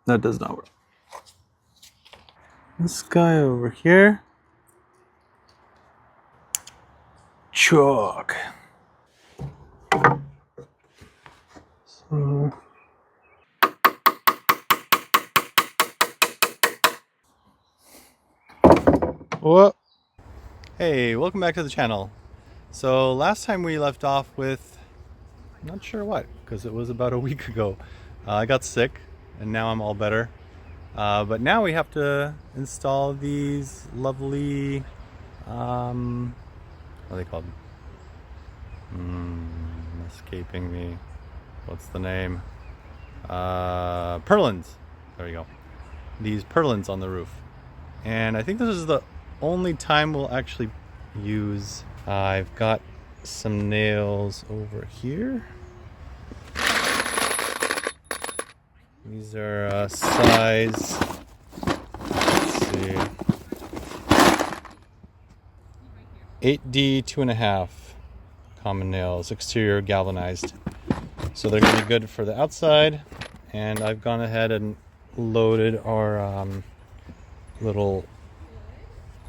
that does not work. This guy over here. Chalk. So whoa. Hey, welcome back to the channel. So last time we left off with, I'm not sure what, because it was about a week ago. I got sick and now I'm all better. But now we have to install these lovely, what are they called? Escaping me. What's the name? Purlins. There we go. These purlins on the roof. And I think this is the only time we'll actually use. I've got some nails over here. These are size, let's see, 8D 2.5 common nails, exterior galvanized. So they're going to be good for the outside. And I've gone ahead and loaded our little,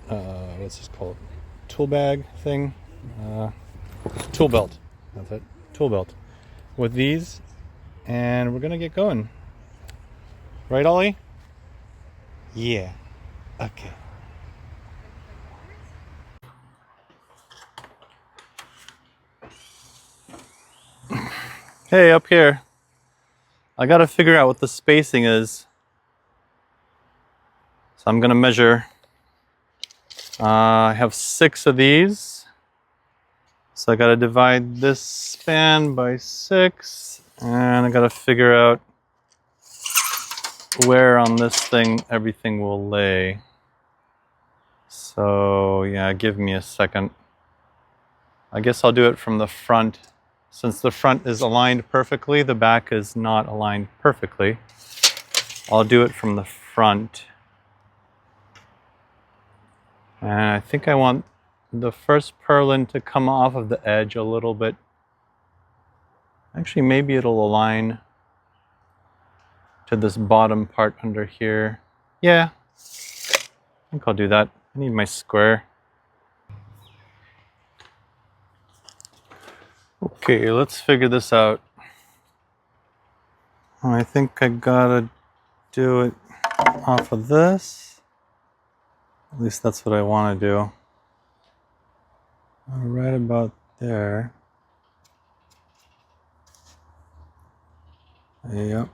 what's this called? Tool bag thing? Tool belt. That's it. Tool belt. With these. And we're going to get going. Right, Ollie? Yeah. Okay. Hey, up here. I gotta figure out what the spacing is. So I'm gonna measure. I have 6 of these. So I gotta divide this span by 6. And I gotta figure out where on this thing everything will lay. So yeah, give me a second. I guess I'll do it from the front. Since the front is aligned perfectly, the back is not aligned perfectly. I'll do it from the front. And I think I want the first purlin to come off of the edge a little bit. Actually, maybe it'll align to this bottom part under here. Yeah, I think I'll do that. I need my square. Okay, let's figure this out. I think I gotta do it off of this. At least that's what I want to do. Right about there. Yep.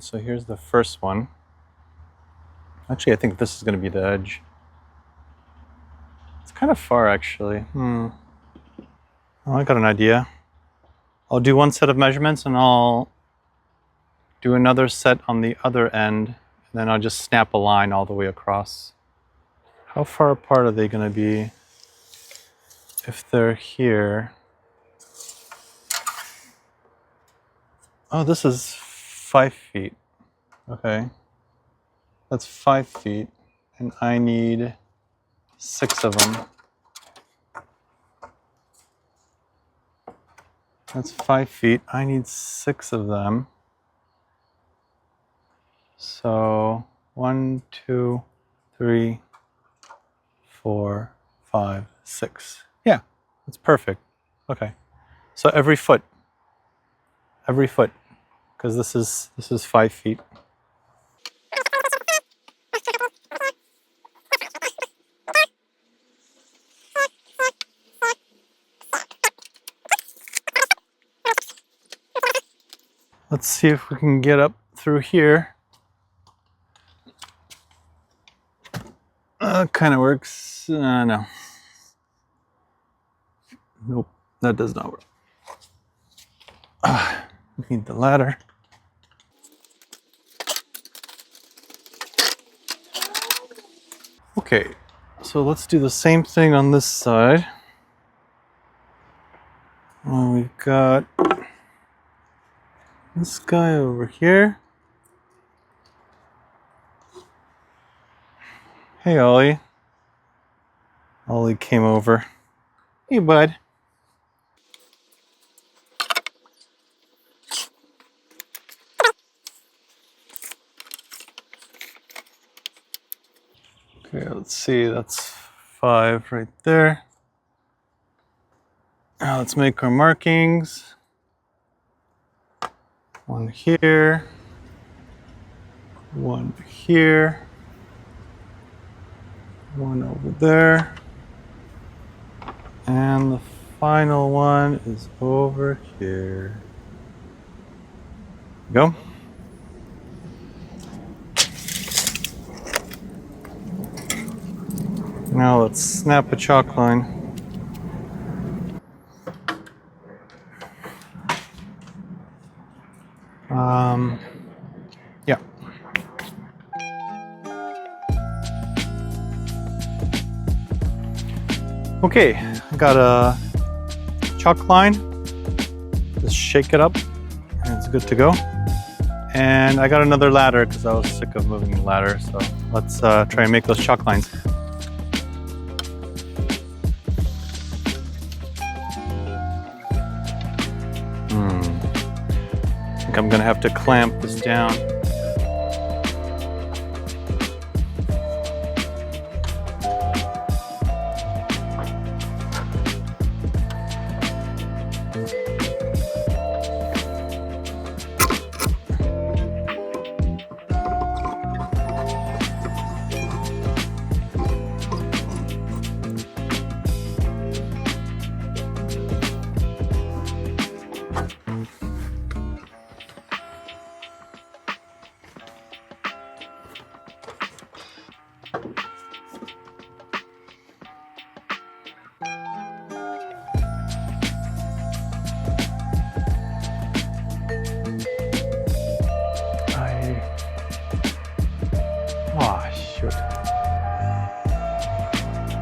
So here's the first one. Actually, I think this is going to be the edge. It's kind of far, actually. Oh, I got an idea. I'll do one set of measurements and I'll do another set on the other end. And then I'll just snap a line all the way across. How far apart are they going to be if they're here? Oh, this is 5 feet. Okay. That's 5 feet. And I need 6 of them. That's 5 feet. I need 6 of them. So 1, 2, 3, 4, 5, 6. Yeah, that's perfect. Okay. So every foot, because this is 5 feet. Let's see if we can get up through here. Kind of works. No. Nope, that does not work. We need the ladder. Okay, so let's do the same thing on this side. Well, we've got this guy over here. Hey, Ollie. Ollie came over. Hey, bud. Okay, let's see, that's 5 right there. Now let's make our markings. 1 here, 1 here, 1 over there, and the final one is over here. Go. Now let's snap a chalk line. Yeah. Okay, I got a chalk line. Just shake it up and it's good to go. And I got another ladder because I was sick of moving the ladder. So let's try and make those chalk lines. I think I'm gonna have to clamp this down.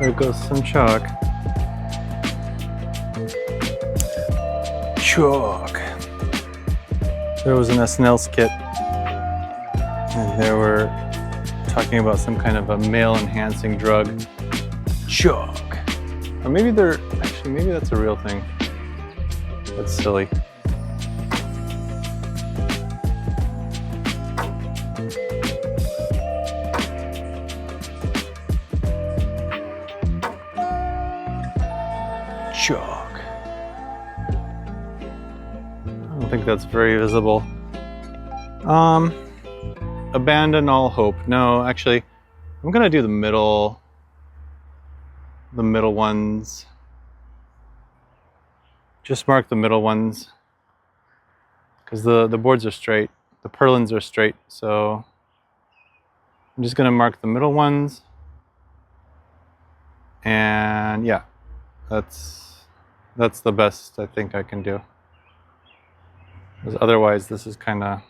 There goes some chalk. Chalk. There was an SNL skit, and they were talking about some kind of a male-enhancing drug. Chalk. Or maybe maybe that's a real thing. That's silly. Chalk. I don't think that's very visible. Abandon all hope. No, actually, I'm gonna do the middle ones. Just mark the middle ones because the boards are straight. The purlins are straight, so I'm just gonna mark the middle ones. And yeah, that's the best I think I can do. Because otherwise, this is kind of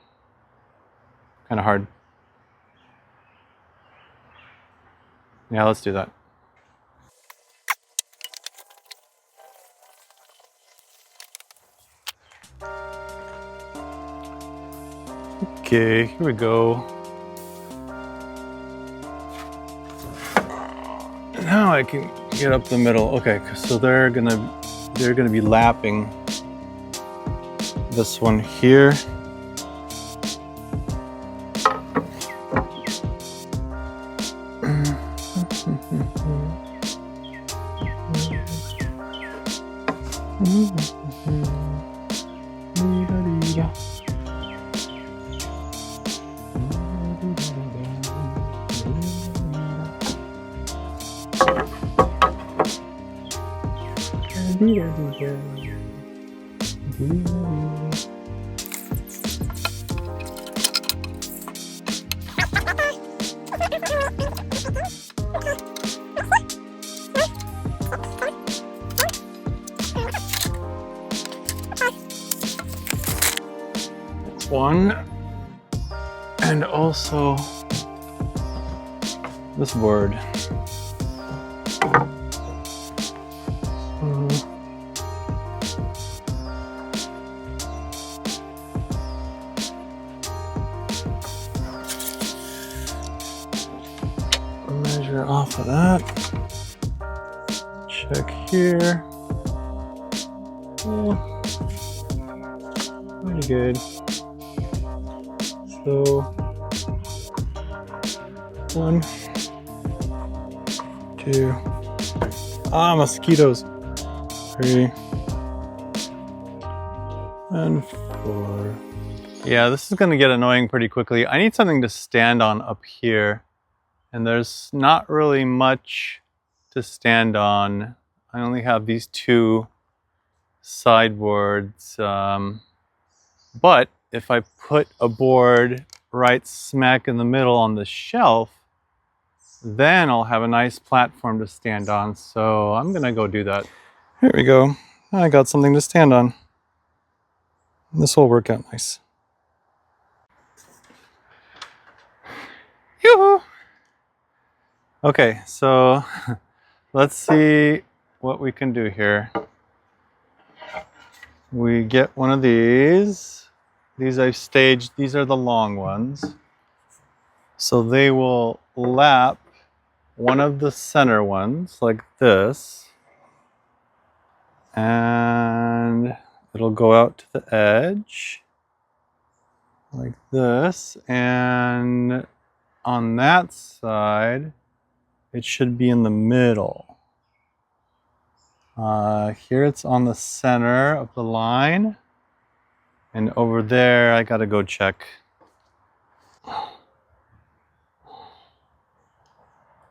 hard. Yeah, let's do that. Okay, here we go. Now I can get up the middle. Okay, so they're gonna be lapping this one here. One, and also this board. Measure off of that. Check here. Yeah. Pretty good. So 1, 2. Ah, mosquitoes. 3 and 4. Yeah, this is going to get annoying pretty quickly. I need something to stand on up here, and there's not really much to stand on. I only have these 2 sideboards, but if I put a board right smack in the middle on the shelf, then I'll have a nice platform to stand on. So I'm gonna go do that. Here we go. I got something to stand on. This will work out nice. Yoo-hoo! Okay, so let's see what we can do here. We get one of these. These I've staged. These are the long ones. So they will lap one of the center ones like this. And it'll go out to the edge like this. And on that side, it should be in the middle. Here it's on the center of the line. And over there, I gotta go check.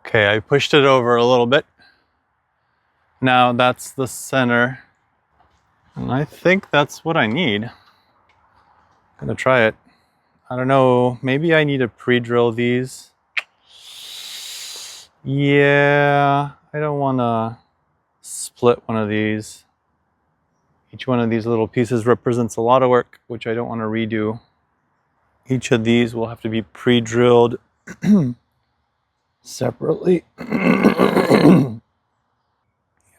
Okay, I pushed it over a little bit. Now that's the center. And I think that's what I need. I'm gonna try it. I don't know, maybe I need to pre-drill these. Yeah, I don't wanna split one of these. Each one of these little pieces represents a lot of work, which I don't want to redo. Each of these will have to be pre-drilled separately.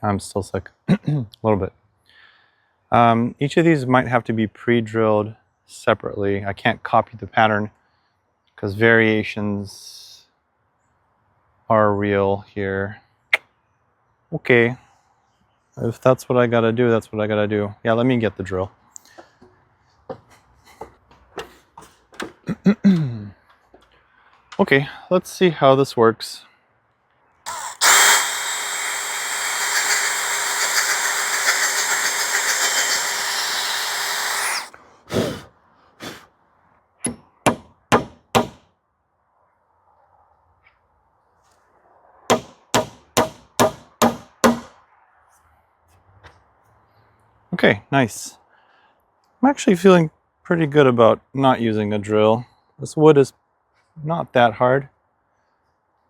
I'm still sick, a little bit. Each of these might have to be pre-drilled separately. I can't copy the pattern because variations are real here. Okay. If that's what I gotta do, that's what I gotta do. Yeah, let me get the drill. Okay, let's see how this works. Okay, nice. I'm actually feeling pretty good about not using a drill. This wood is not that hard,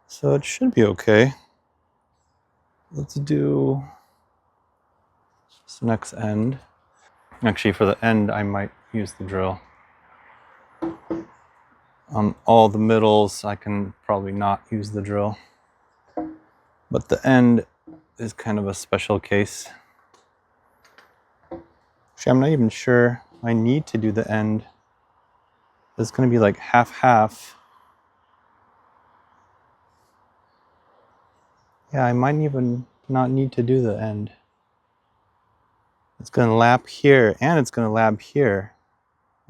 so it should be okay. Let's do this next end. Actually, for the end, I might use the drill. On all the middles, I can probably not use the drill. But the end is kind of a special case. Actually, I'm not even sure I need to do the end. It's going to be like half-half. Yeah, I might even not need to do the end. It's going to lap here, and it's going to lap here.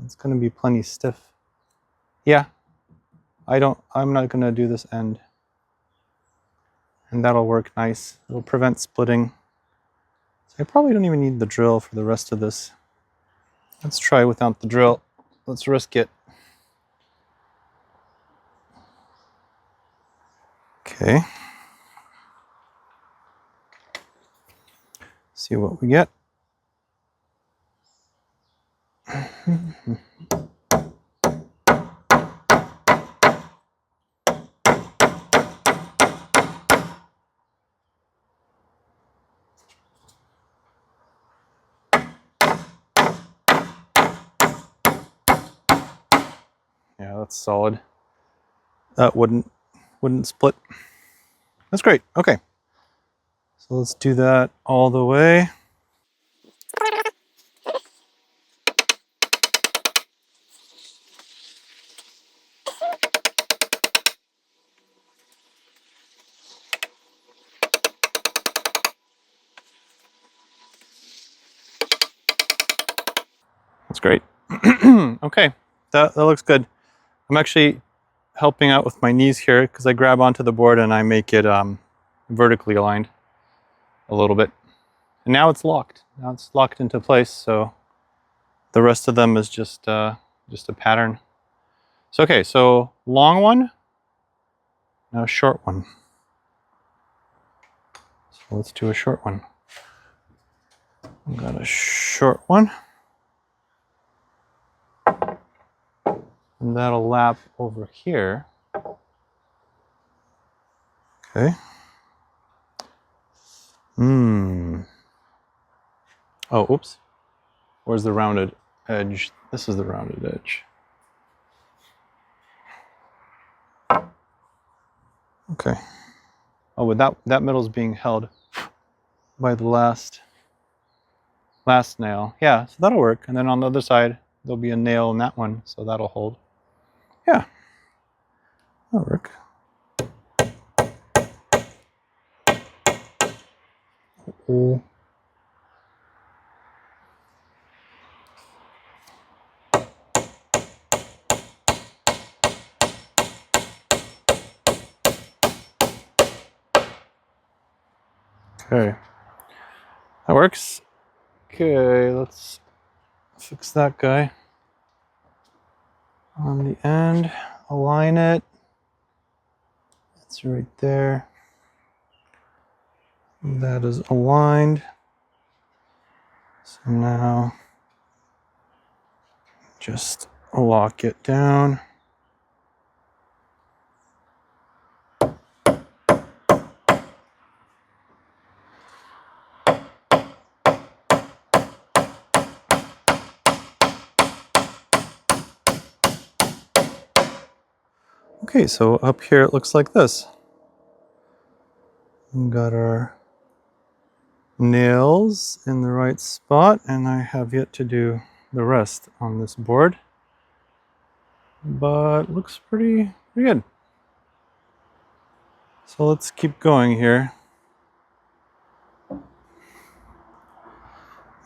It's going to be plenty stiff. Yeah, I'm not going to do this end. And that'll work nice. It'll prevent splitting. So I probably don't even need the drill for the rest of this. Let's try without the drill. Let's risk it. Okay. See what we get. Yeah, that's solid. That wouldn't split. That's great. Okay. So let's do that all the way. That's great. Okay, that looks good. I'm actually helping out with my knees here because I grab onto the board and I make it vertically aligned a little bit. And now it's locked. Now it's locked into place, so the rest of them is just a pattern. So okay, so long one, now a short one. So let's do a short one. I've got a short one. And that'll lap over here. Okay. Oh, oops. Where's the rounded edge? This is the rounded edge. Okay. Oh, but that middle's being held by the last nail. Yeah, so that'll work. And then on the other side, there'll be a nail in that one, so that'll hold. Yeah, that'll work. Oh. Okay, that works. Okay, let's fix that guy. On the end, align it. It's right there. That is aligned. So now just lock it down. Okay, so up here it looks like this. We've got our nails in the right spot, and I have yet to do the rest on this board. But looks pretty good. So let's keep going here.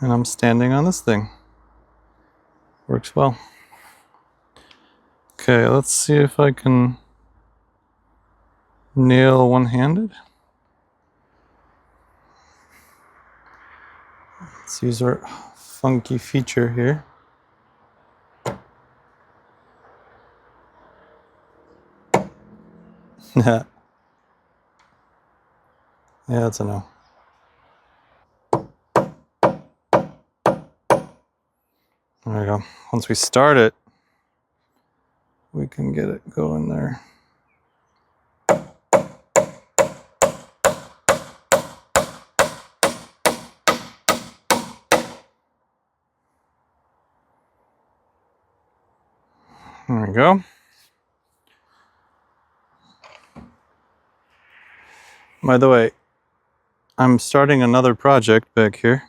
And I'm standing on this thing. Works well. Okay, let's see if I can nail one-handed. Let's use our funky feature here. Yeah, that's a no. There we go. Once we start it, we can get it going there. There we go. By the way, I'm starting another project back here.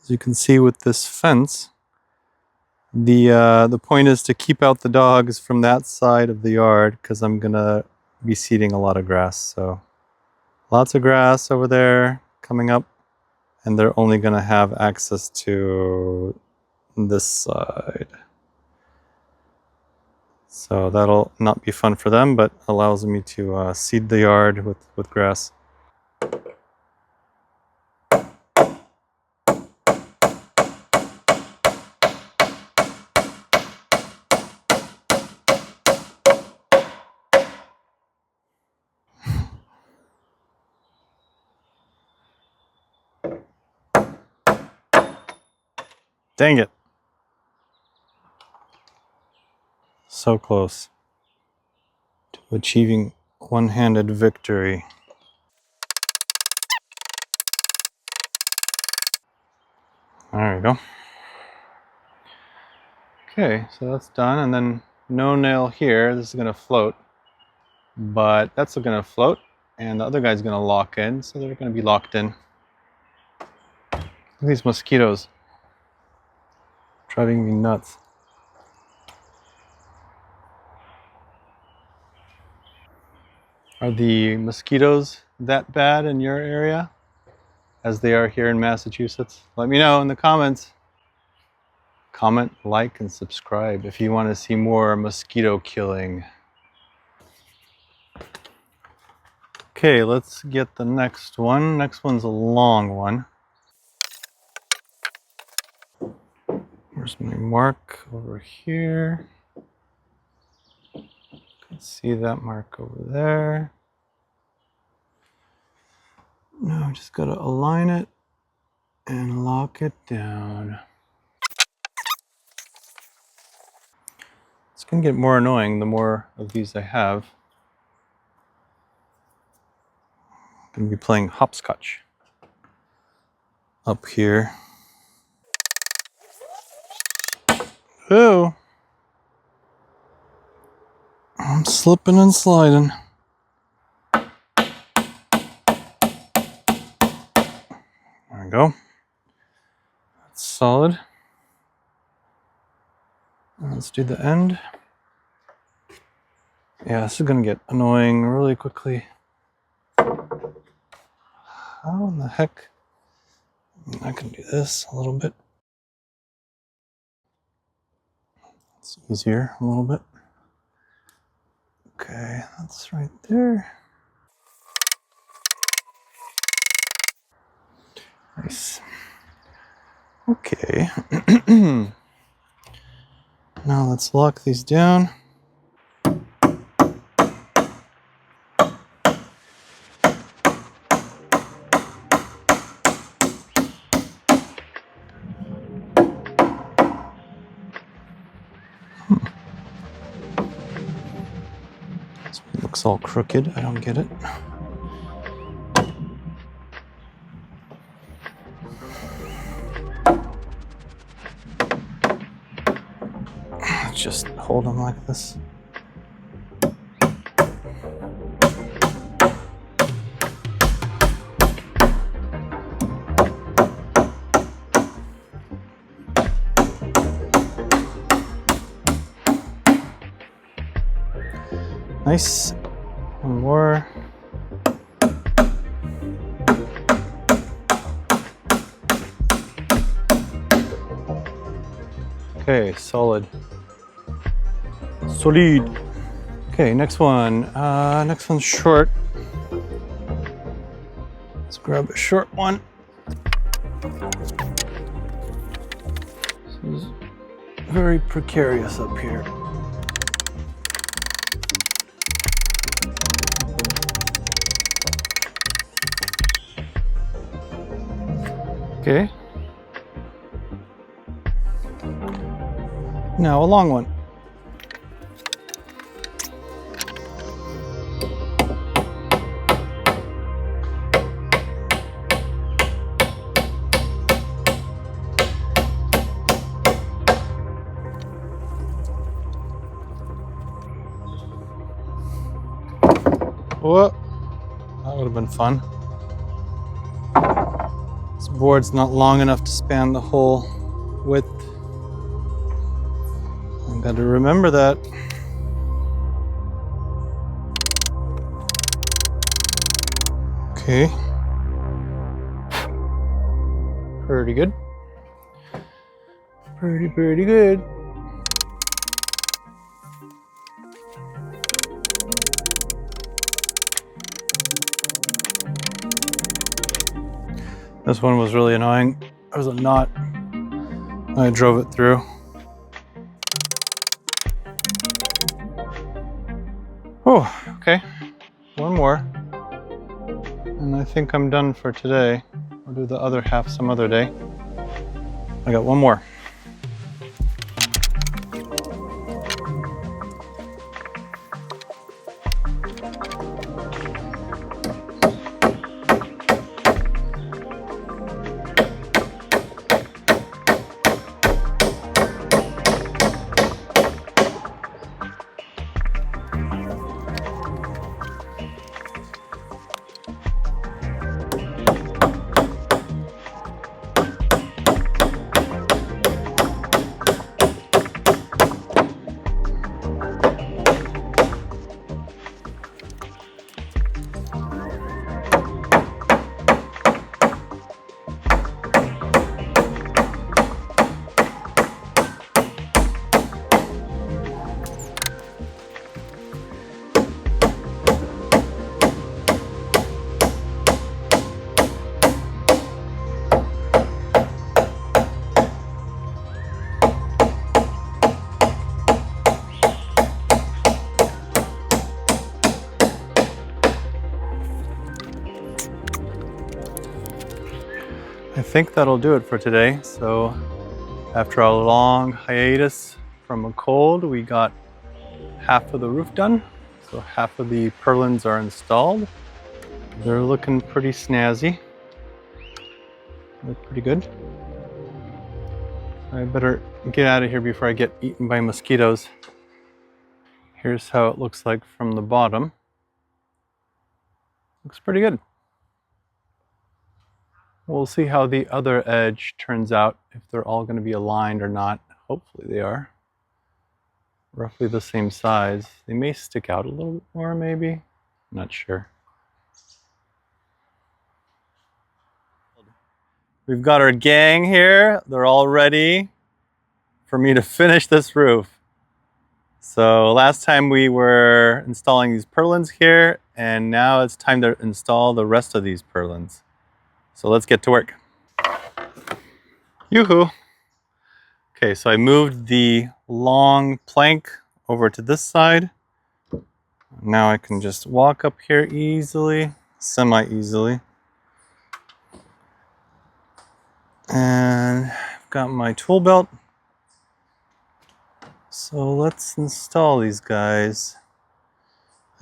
As you can see with this fence, the point is to keep out the dogs from that side of the yard, because I'm gonna be seeding a lot of grass. So lots of grass over there coming up, and they're only gonna have access to this side. So that'll not be fun for them, but allows me to seed the yard with grass. Dang it. So close to achieving one-handed victory. There we go. Okay, so that's done, and then no nail here. This is gonna float, but that's gonna float, and the other guy's gonna lock in, so they're gonna be locked in. Look at these mosquitoes. Driving me nuts. Are the mosquitoes that bad in your area as they are here in Massachusetts? Let me know in the comments. Comment, like, and subscribe if you want to see more mosquito killing. Okay, let's get the next one. Next one's a long one. Where's my mark? Over here. Can see that mark over there. Now I just gotta align it and lock it down. It's gonna get more annoying the more of these I have. I'm gonna be playing hopscotch up here. Oh, I'm slipping and sliding. There we go. That's solid. Let's do the end. Yeah, this is gonna get annoying really quickly. How in the heck? I can do this a little bit. It's easier a little bit. Okay, that's right there. Nice. Okay. Now let's lock these down. This one looks all crooked. I don't get it. Just hold them like this. Nice. One more. Okay, solid. Solid. Okay, next one. Next one's short. Let's grab a short one. This is very precarious up here. Okay. Now a long one. Whoa, that would have been fun. This board's not long enough to span the whole width. I gotta remember that. Okay. Pretty good. Pretty good. This one was really annoying. There was a knot. I drove it through. Oh, okay. One more. And I think I'm done for today. I'll do the other half some other day. I got one more. think that'll do it for today. So after a long hiatus from a cold, we got half of the roof done. So half of the purlins are installed. They're looking pretty snazzy. Look pretty good. I better get out of here before I get eaten by mosquitoes. Here's how it looks like from the bottom. Looks pretty good. We'll see how the other edge turns out, if they're all going to be aligned or not. Hopefully they are. Roughly the same size. They may stick out a little bit more, maybe. I'm not sure. We've got our gang here. They're all ready for me to finish this roof. So last time we were installing these purlins here, and now it's time to install the rest of these purlins. So let's get to work. Yoo-hoo! Okay, so I moved the long plank over to this side. Now I can just walk up here easily, semi-easily. And I've got my tool belt. So let's install these guys.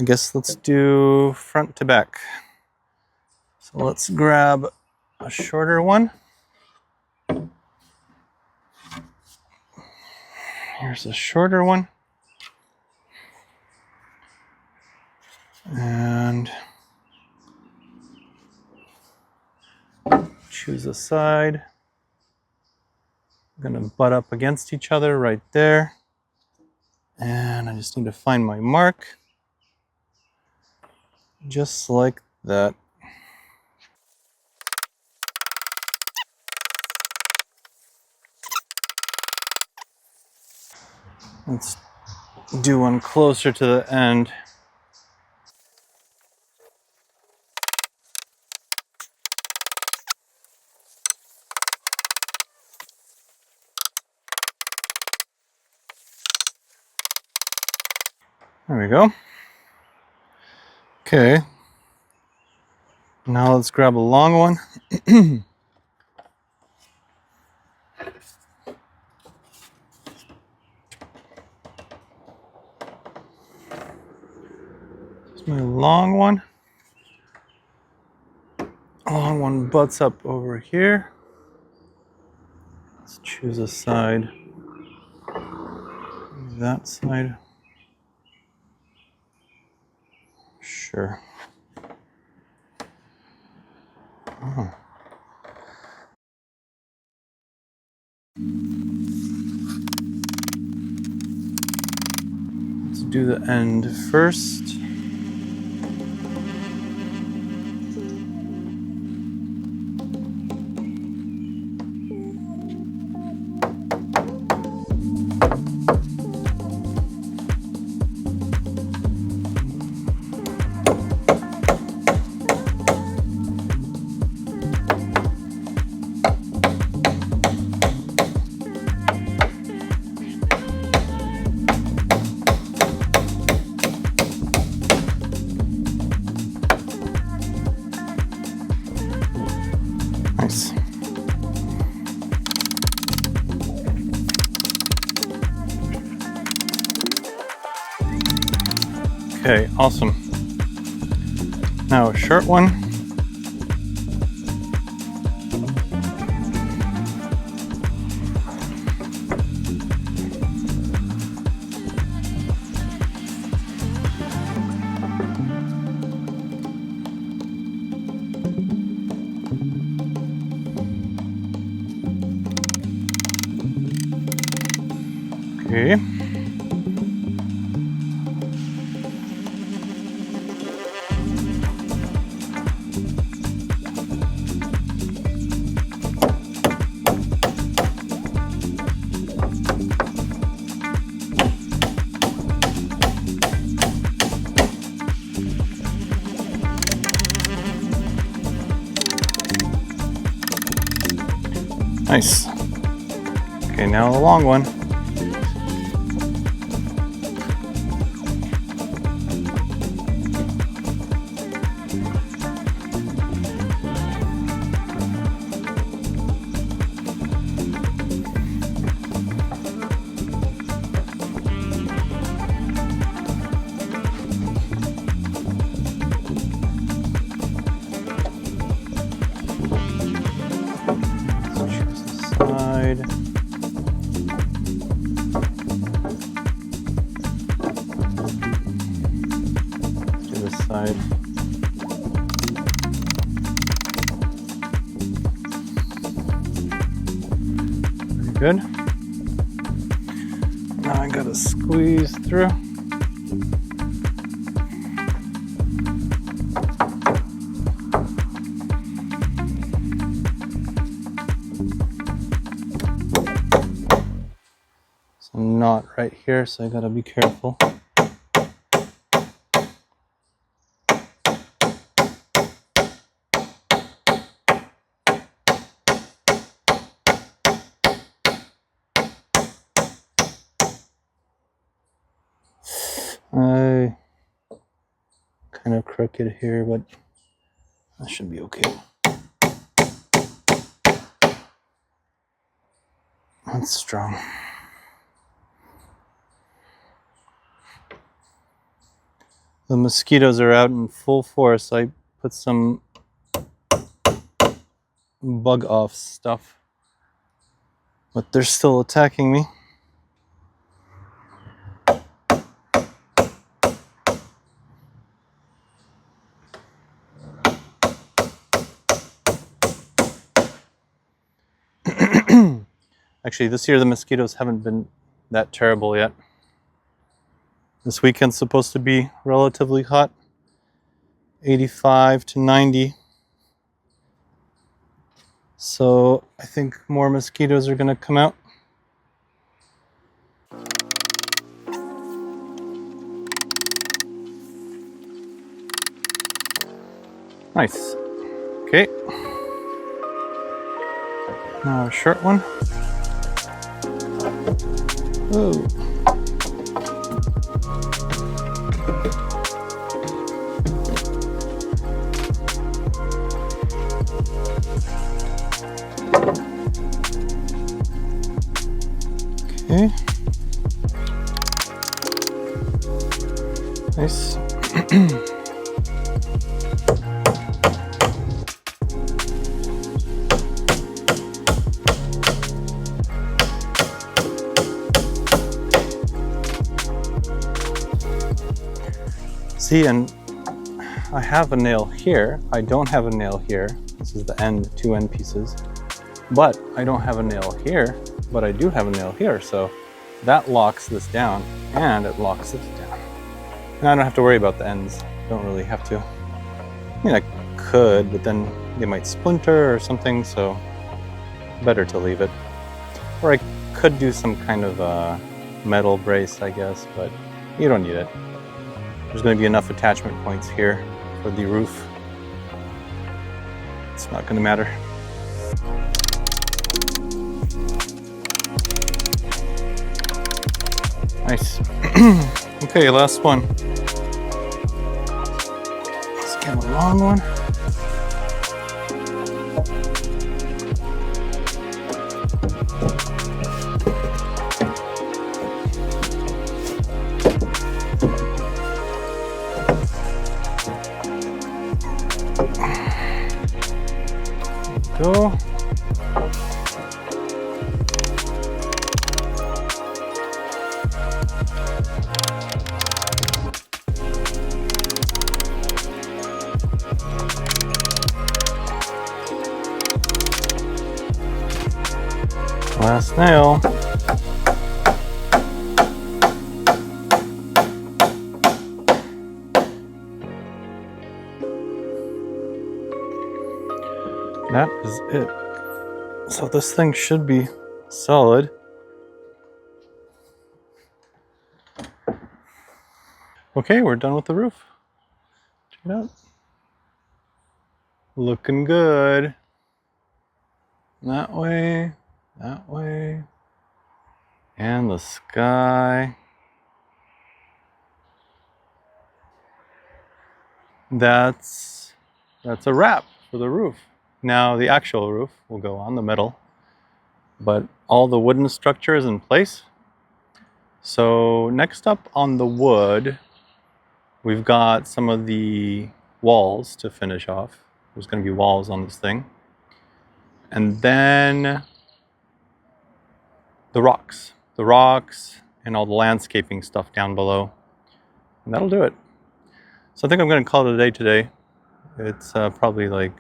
I guess let's do front to back. So let's grab a shorter one. Here's a shorter one. And choose a side. I'm gonna butt up against each other right there. And I just need to find my mark. Just like that. Let's do one closer to the end. There we go. Okay. Now let's grab a long one. Here's my long one. Long one butts up over here. Let's choose a side. That side. Sure. Oh. Let's do the end first. Nice. Okay, awesome. Now a short one. Okay. Nice. Okay, now the long one. side. Very good. Now I gotta squeeze through. Knot right here, so I gotta be careful. I kind of crooked here, but that should be okay. That's strong. The mosquitoes are out in full force. I put some bug off stuff, but they're still attacking me. Actually, this year the mosquitoes haven't been that terrible yet. This weekend's supposed to be relatively hot, 85 to 90. So I think more mosquitoes are going to come out. Nice. Okay. Now a short one. Oh. Okay. Nice. See, and I have a nail here. I don't have a nail here. This is the end, two end pieces. But I don't have a nail here, but I do have a nail here. So that locks this down and it locks this down. And I don't have to worry about the ends. Don't really have to. I mean, I could, but then they might splinter or something. So better to leave it. Or I could do some kind of metal brace, I guess, but you don't need it. There's going to be enough attachment points here for the roof. It's not going to matter. Nice. Okay, last one. Let's get a long one. Go. Last nail. That is it. So this thing should be solid. Okay, we're done with the roof. Check it out. Looking good. That way, and the sky. That's a wrap for the roof. Now the actual roof will go on the metal, but all the wooden structure is in place. So next up on the wood, we've got some of the walls to finish off. There's going to be walls on this thing. And then the rocks and all the landscaping stuff down below. And that'll do it. So I think I'm going to call it a day today. It's probably like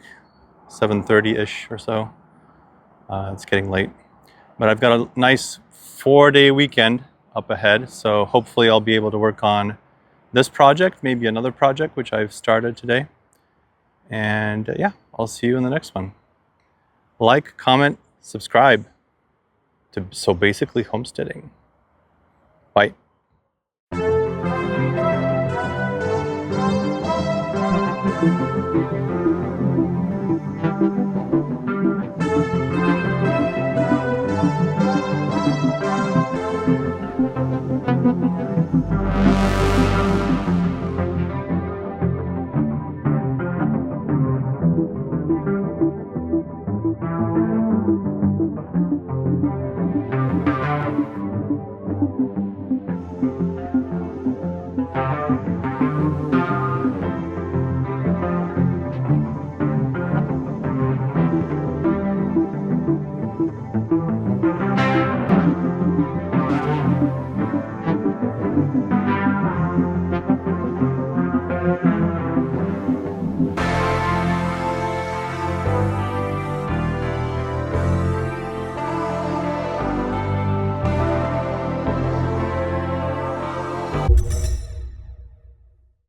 7:30-ish or so. It's getting late. But I've got a nice 4-day weekend up ahead, so hopefully I'll be able to work on this project, maybe another project which I've started today. And yeah, I'll see you in the next one. Like, comment, subscribe to So Basically Homesteading. Bye.